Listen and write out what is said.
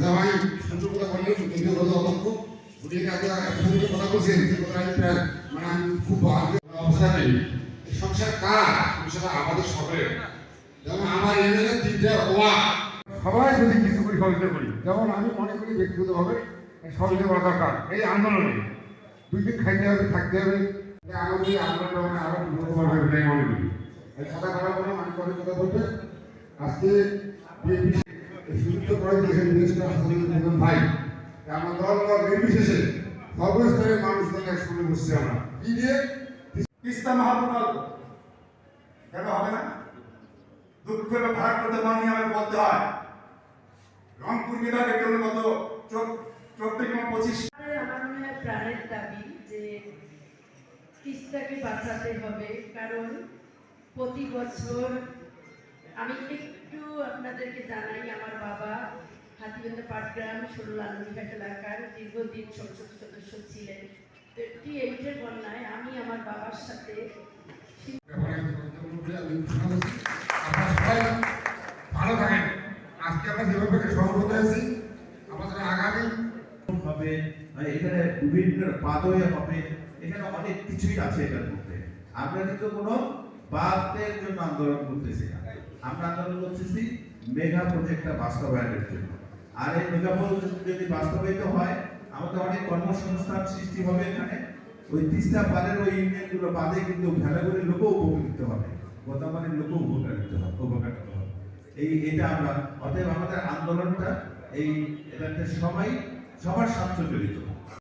জামাই সুন্দর কথা বললেন, কিন্তু অধ্যক্ষ উনি আগে একসঙ্গে কথা বলছেন যে কথাটা মানে আমি খুব অবস্থা নেই। সংসার কার? সংসার আমাদের সবের। যেমন আমার এমএলএ তিনটা ওয়া সবাই যদি কিছু করে সহযোগিতা করি, যেমন আমি মনে করি ব্যক্তিগতভাবে সহযোগিতা করা দরকার। এই আন্দোলনে 2 দিন খাইতে হবে, থাকতে হবে, আমাদের এই আন্দোলনটা মানে আরো দ্রুততর হবে বলে আমি মনে করি। এই কথা বলার পরে আমি কথা বলতে আজকে সুযুক্ত করে দিয়েছেন মিনিস্টার হাসানুল ভাই। আমার দল নির্বিশেষে সর্বস্তরের মানুষদের একসঙ্গে বসছি আমরা কি দিয়ে তিস্তা মহাপ্রকল্প কেন হবে না? দুঃখ এবং ভারাক্রান্ত মন নিয়ে আমাকে বলতে হয়। রংপুর বিভাগের জন্য গত 24 আমার মনে হয় প্রাণের দাবি যে তিস্তাকে বাঁচাতে হবে, কারণ প্রতি বছর আমি একটু আপনাদেরকে জানাই, আমার বাবা হাতিবান্ধা পাটগ্রাম 16 লালমনিরহাট এলাকার দীর্ঘদিন সংসদ সদস্য ছিলেন। তো এই বন্যায় আমি আমার বাবার সাথে ভালো থাকেন। আজকে আমরা যেভাবে সহমত হয়েছি আমাদের আগামী হবে, এখানে বিভিন্ন পাদয়ে হবে, এখানে অনেক কিছুই আছে এটার মধ্যে। আমরা কিন্তু কোনো বাদের জন্য আন্দোলন করতেছি না, আমরা আন্দোলন করতেছি মেগা প্রজেক্টটা বাস্তবায়নের জন্য। আর এই মেগা প্রজেক্ট যদি বাস্তবায়িত হয় আমাদের অনেক কর্মসংস্থান সৃষ্টি হবে এখানে। ওই তিস্তা পারের ওই ইউনিয়নগুলো বাদে কিন্তু ভেলাগুলির লোকও উপকৃত হবে, বর্তমানের লোকও উপকারিত হবে। এটা আমরা অতএব আমাদের আন্দোলনটা এটাতে সবার স্বার্থ জড়িত।